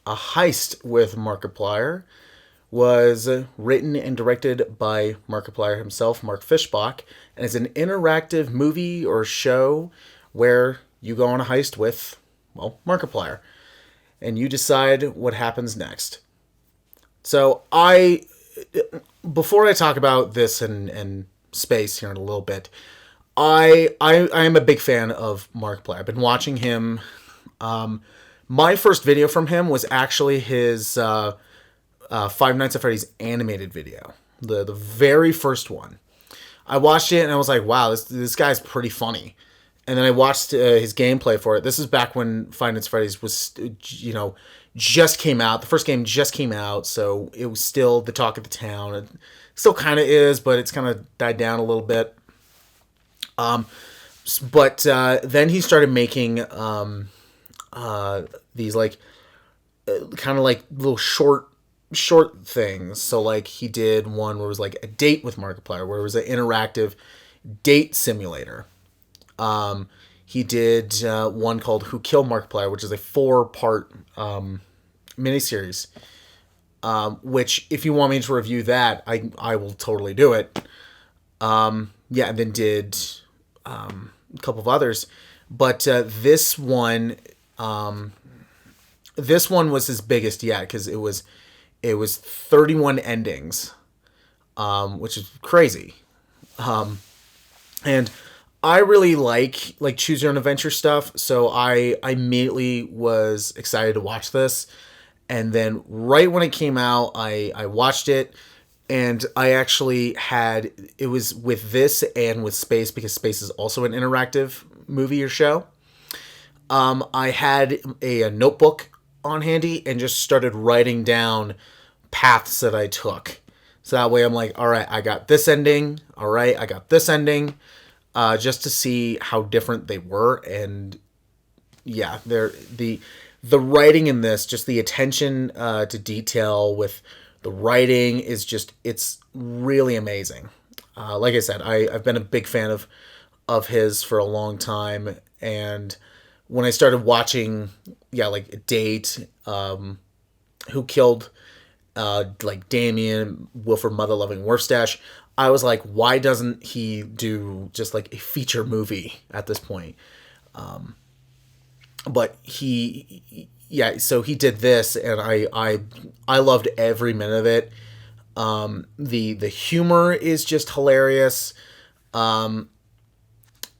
A Heist with Markiplier was written and directed by Markiplier himself, Mark Fischbach, and is an interactive movie or show where you go on a heist with, well, Markiplier, and you decide what happens next. So before I talk about this and space here in a little bit, I am a big fan of Markiplier. I've been watching him. My first video from him was actually his Five Nights at Freddy's animated video, the very first one. I watched it and I was like, wow, this guy's pretty funny. And then I watched his gameplay for it. This is back when Five Nights at Freddy's was, just came out. The first game just came out, so it was still the talk of the town. It still kind of is, but it's kind of died down a little bit. But then he started making these kind of like little short things. So like he did one where it was like a date with Markiplier, where it was an interactive date simulator. He did one called Who Killed Markiplier, which is a 4-part miniseries. Which, if you want me to review that, I will totally do it. And then did a couple of others, but this one was his biggest yet, because it was 31 endings, which is crazy. And I really like choose your own adventure stuff, so I immediately was excited to watch this. And then right when it came out, I watched it, and I actually it was with this and with Space, because Space is also an interactive movie or show. I had a notebook on handy and just started writing down paths that I took. So that way I'm like, all right, I got this ending. All right, I got this ending. Just to see how different they were. And yeah, the writing in this, just the attention to detail with the writing is it's really amazing. Like I said, I've been a big fan of his for a long time. And when I started watching, like Date, Who Killed Damien, Wilford Mother Loving Wolfstache, I was like, why doesn't he do just like a feature movie at this point? But so he did this, and I loved every minute of it. The humor is just hilarious. Some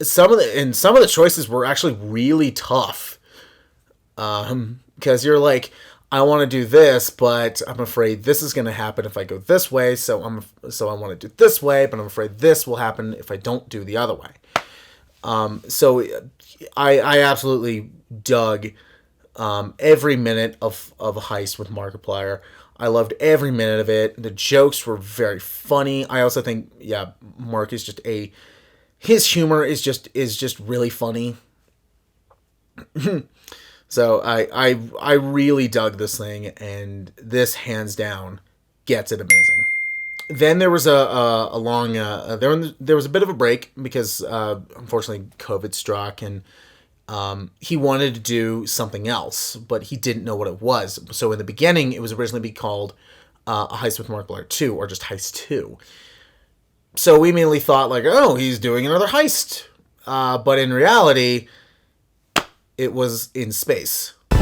of the choices were actually really tough. Because you're like, I want to do this, but I'm afraid this is going to happen if I go this way. So I want to do this way, but I'm afraid this will happen if I don't do the other way. So I absolutely dug every minute of a Heist with Markiplier. I loved every minute of it. The jokes were very funny. I also think, Mark is his humor is just really funny. So I really dug this thing, and this hands down gets it amazing. Then there was a long there was a bit of a break because unfortunately COVID struck, and he wanted to do something else, but he didn't know what it was. So in the beginning, it was originally be called A Heist with Markiplier 2, or just Heist 2. So we immediately thought like, oh, he's doing another heist, but in reality, it was in space. I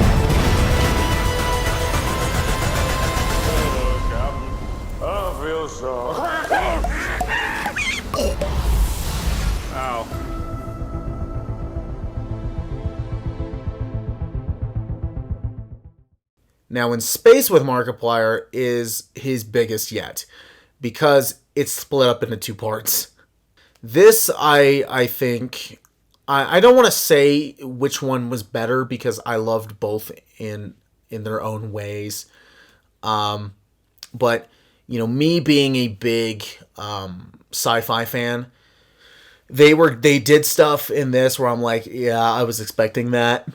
feel so. Ow. Now, in space with Markiplier is his biggest yet, because it's split up into 2 parts. This, I think, I don't want to say which one was better, because I loved both in their own ways. But, me being a big sci-fi fan, they did stuff in this where I'm like, yeah, I was expecting that.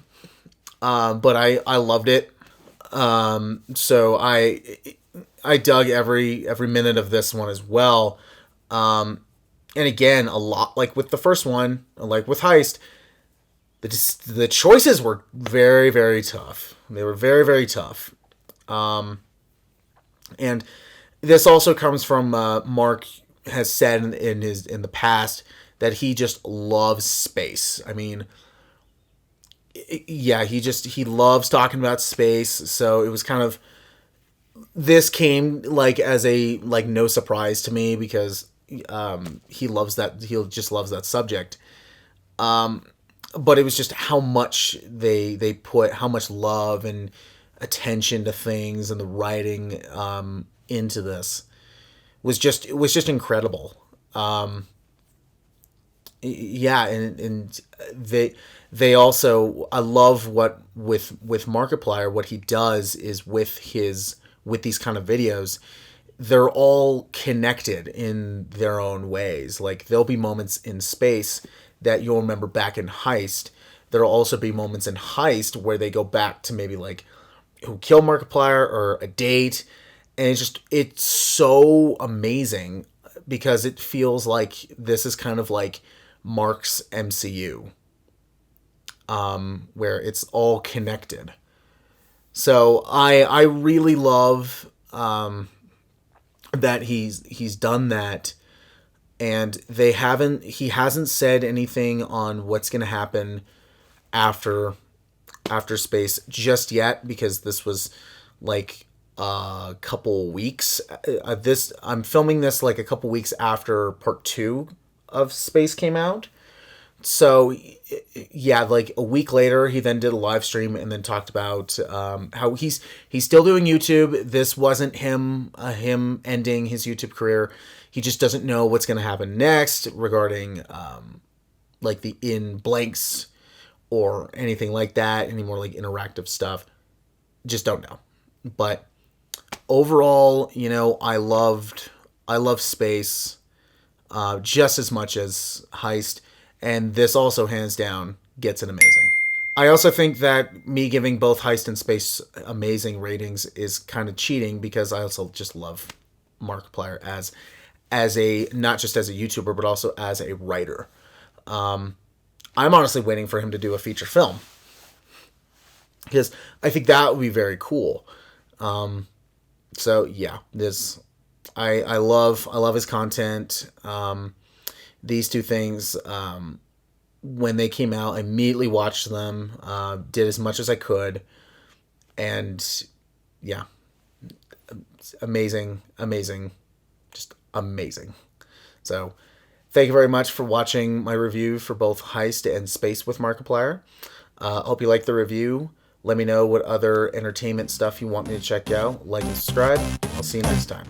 But I loved it. So I dug every minute of this one as well. And again, a lot like with the first one, like with Heist, the choices were very, very tough. They were very, very tough. And this also comes from Mark has said in the past that he just loves space. I mean, yeah, he loves talking about space. So it was kind of, this came like as a like no surprise to me because he just loves that subject. But it was just how much they put how much love and attention to things and the writing into this it was just incredible. Yeah, and they also, I love what with Markiplier, what he does is with these kind of videos, they're all connected in their own ways. Like there'll be moments in space that you'll remember back in Heist. There'll also be moments in Heist where they go back to maybe like who killed Markiplier or a date, and it's so amazing because it feels like this is kind of like Mark's MCU, where it's all connected. So I really love that he's done that, and he hasn't said anything on what's going to happen after space just yet, because this was like a couple weeks. I'm filming this like a couple weeks after part 2 of Space came out. So yeah, like a week later, he then did a live stream and then talked about how he's still doing YouTube. This wasn't him ending his YouTube career. He just doesn't know what's going to happen next regarding like the in blanks or anything like that, any more like interactive stuff. Just don't know. But overall, you know, I love Space just as much as Heist, and this also hands down gets an amazing. I also think that me giving both Heist and Space amazing ratings is kind of cheating, because I also just love Markiplier as a, not just as a YouTuber, but also as a writer. I'm honestly waiting for him to do a feature film, because I think that would be very cool. So yeah, I love his content. These two things, when they came out, I immediately watched them, did as much as I could, and yeah, amazing, just amazing. So thank you very much for watching my review for both Heist and Space with Markiplier. Hope you liked the review. Let me know what other entertainment stuff you want me to check out. Like and subscribe. I'll see you next time.